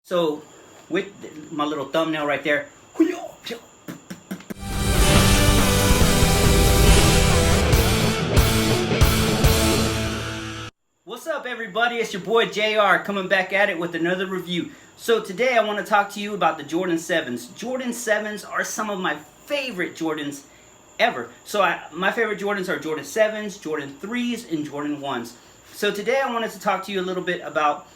So with my little thumbnail right there, what's up everybody, it's your boy JR coming back at it with another review. So today I want to talk to you about the Jordan 7s. Jordan 7s are some of my favorite Jordans ever. So my favorite Jordans are Jordan 7s, Jordan 3s, and Jordan 1s. So today I wanted to talk to you a little bit about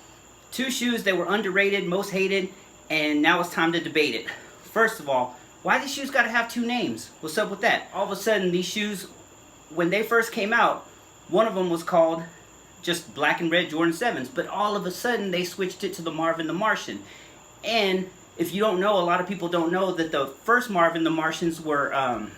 two shoes that were underrated, most hated, and now it's time to debate it. First of all, why these shoes gotta have two names? What's up with that? All of a sudden, these shoes, when they first came out, one of them was called just black and red Jordan 7s, but all of a sudden they switched it to the Marvin the Martian. And if you don't know, a lot of people don't know that the first Marvin the Martians were,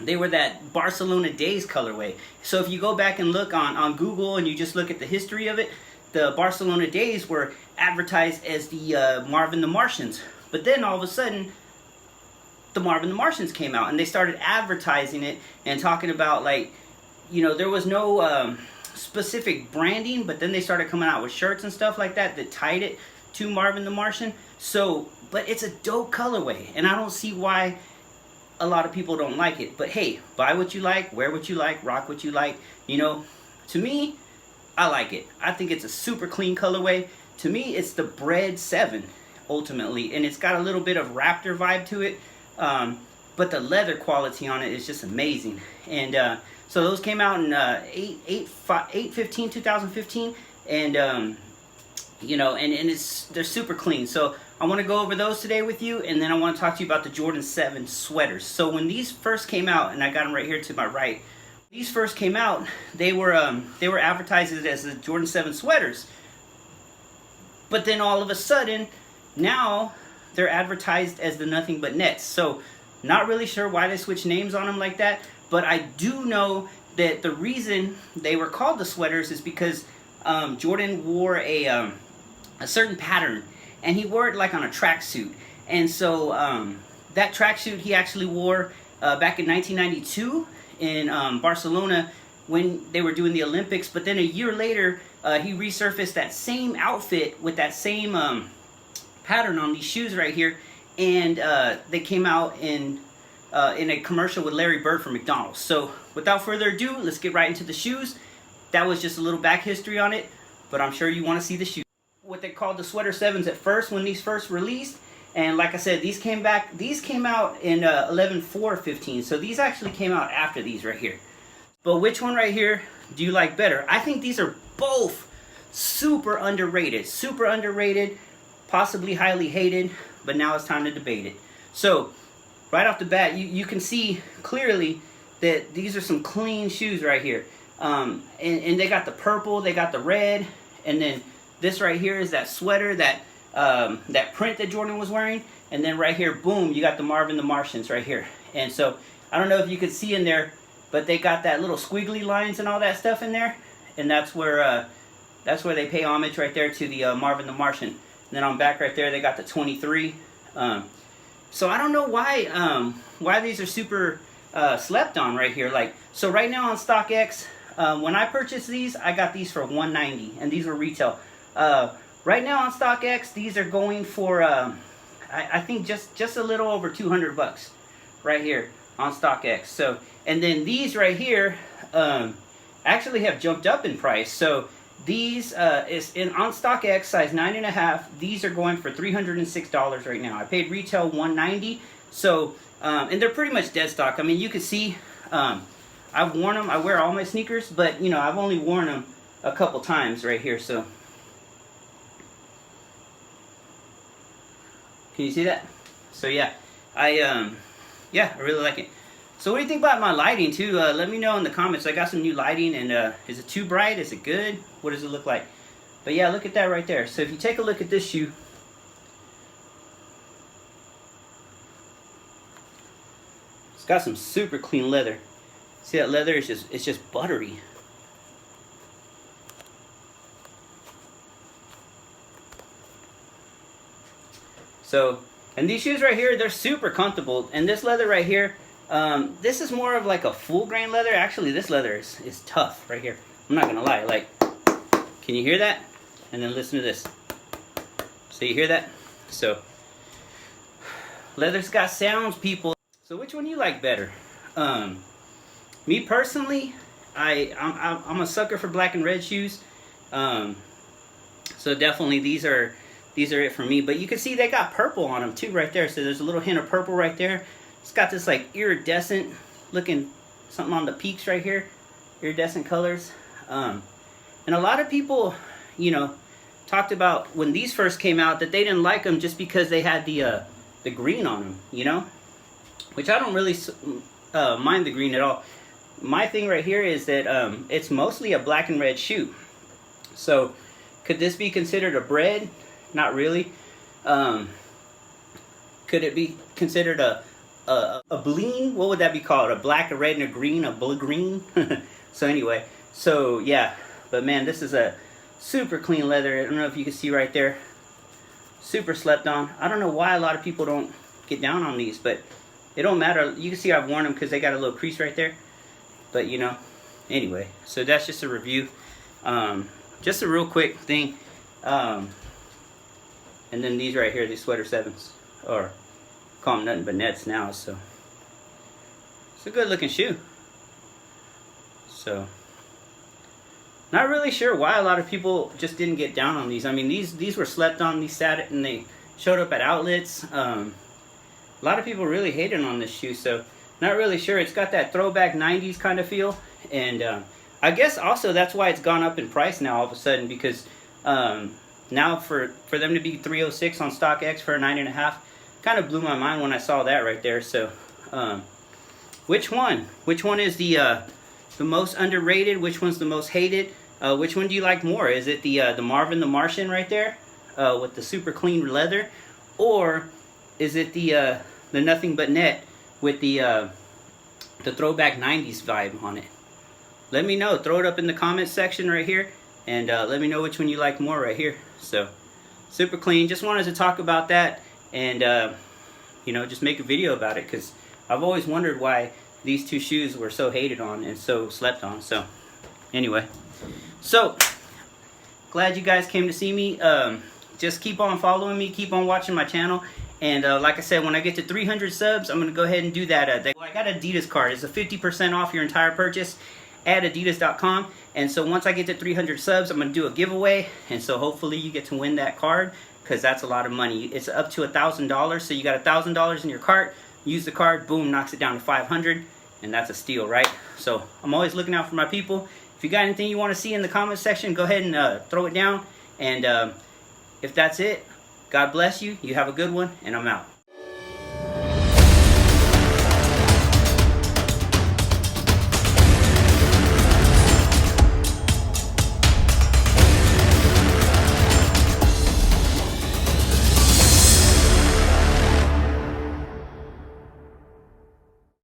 they were that Barcelona Days colorway. So if you go back and look on Google and you just look at the history of it, the Barcelona Days were advertised as the Marvin the Martians. But then all of a sudden, the Marvin the Martians came out and they started advertising it and talking about, like, you know, there was no specific branding, but then they started coming out with shirts and stuff like that that tied it to Marvin the Martian. So, but it's a dope colorway and I don't see why a lot of people don't like it. But hey, buy what you like, wear what you like, rock what you like. You know, to me, I like it. I think it's a super clean colorway. To me, it's the Bread 7, ultimately. And it's got a little bit of Raptor vibe to it. But the leather quality on it is just amazing. And so those came out in 8/15/2015. And, you know, and they're super clean. So I want to go over those today with you. And then I want to talk to you about the Jordan 7 sweaters. So when these first came out, and I got them right here to my right, these first came out, they were advertised as the Jordan 7 sweaters. But then all of a sudden, now they're advertised as the Nothing But Nets. So not really sure why they switched names on them like that. But I do know that the reason they were called the sweaters is because Jordan wore a certain pattern. And he wore it like on a tracksuit. And so that tracksuit he actually wore back in 1992. In Barcelona when they were doing the Olympics, but then a year later he resurfaced that same outfit with that same pattern on these shoes right here, and they came out in a commercial with Larry Bird from McDonald's. So without further ado, let's get right into the shoes. That was just a little back history on it, but I'm sure you want to see the shoes. What they called the Sweater 7s at first when these first released. And like I said, these came out in 11/4/15. So these actually came out after these right here. But which one right here do you like better? I think these are both super underrated. Super underrated, possibly highly hated, but now it's time to debate it. So right off the bat, you can see clearly that these are some clean shoes right here. And they got the purple, they got the red, and then this right here is that sweater, that print that Jordan was wearing, and then right here, boom, you got the Marvin the Martians right here. And so I don't know if you could see in there, but they got that little squiggly lines and all that stuff in there, and that's where they pay homage right there to the Marvin the Martian. And then on back right there, they got the 23. So I don't know why these are super slept on right here. Like, so right now on StockX, when I purchased these, I got these for $190, and these were retail. Right now on StockX, these are going for, I think just a little over 200 bucks right here on StockX. So, and then these right here actually have jumped up in price. So these on StockX size 9.5. These are going for $306 right now. I paid retail $190. So and they're pretty much dead stock. I mean, you can see I've worn them. I wear all my sneakers, but you know, I've only worn them a couple times right here. So. Can you see that? So yeah, I really like it. So what do you think about my lighting too? Let me know in the comments. I got some new lighting, and is it too bright? Is it good? What does it look like? But yeah, look at that right there. So if you take a look at this shoe, it's got some super clean leather. See that leather? It's just buttery. So, and these shoes right here, they're super comfortable. And this leather right here, this is more of like a full grain leather. Actually, this leather is tough right here. I'm not gonna lie. Like, can you hear that? And then listen to this. So you hear that? So leather's got sounds, people. So which one you like better? Me personally, I'm a sucker for black and red shoes. So definitely these are it for me. But you can see they got purple on them too right there. So there's a little hint of purple right there. It's got this like iridescent looking something on the peaks right here. Iridescent colors. And a lot of people, you know, talked about when these first came out that they didn't like them just because they had the green on them, you know, which I don't really mind the green at all. My thing right here is that it's mostly a black and red shoe. So could this be considered a bread? Not really. Could it be considered a bleen? What would that be called? A black, a red, and a green? A blue green? So anyway, so yeah. But man, this is a super clean leather. I don't know if you can see right there. Super slept on. I don't know why a lot of people don't get down on these, but it don't matter. You can see I've worn them because they got a little crease right there. But you know, anyway, so that's just a review. Just a real quick thing. And then these right here, these sweater 7s, or call them nothing but nets now. So it's a good looking shoe. So not really sure why a lot of people just didn't get down on these. I mean, these were slept on. These sat and they showed up at outlets. A lot of people really hated on this shoe. So not really sure. It's got that throwback 90s kind of feel. And I guess also that's why it's gone up in price now all of a sudden, because now for them to be $306 on StockX for a 9.5 kind of blew my mind when I saw that right there. So which one is the most underrated? Which one's the most hated? Which one do you like more? Is it the Marvin the Martian right there with the super clean leather, or is it the nothing but net with the throwback 90s vibe on it? Let me know. Throw it up in the comment section right here, and let me know which one you like more right here. So super clean. Just wanted to talk about that, and you know, just make a video about it, because I've always wondered why these two shoes were so hated on and so slept on. So anyway, so glad you guys came to see me. Just keep on following me, keep on watching my channel, and like I said, when I get to 300 subs, I'm gonna go ahead and do that. I got Adidas card. It's a 50% off your entire purchase at adidas.com. And so once I get to 300 subs, I'm gonna do a giveaway, and so hopefully you get to win that card, because that's a lot of money. It's up to $1,000. So you got $1,000 in your cart, use the card, boom, knocks it down to 500, and that's a steal, right? So I'm always looking out for my people. If you got anything you want to see in the comment section, go ahead and throw it down. And if that's it, God bless you. You have a good one, and I'm out.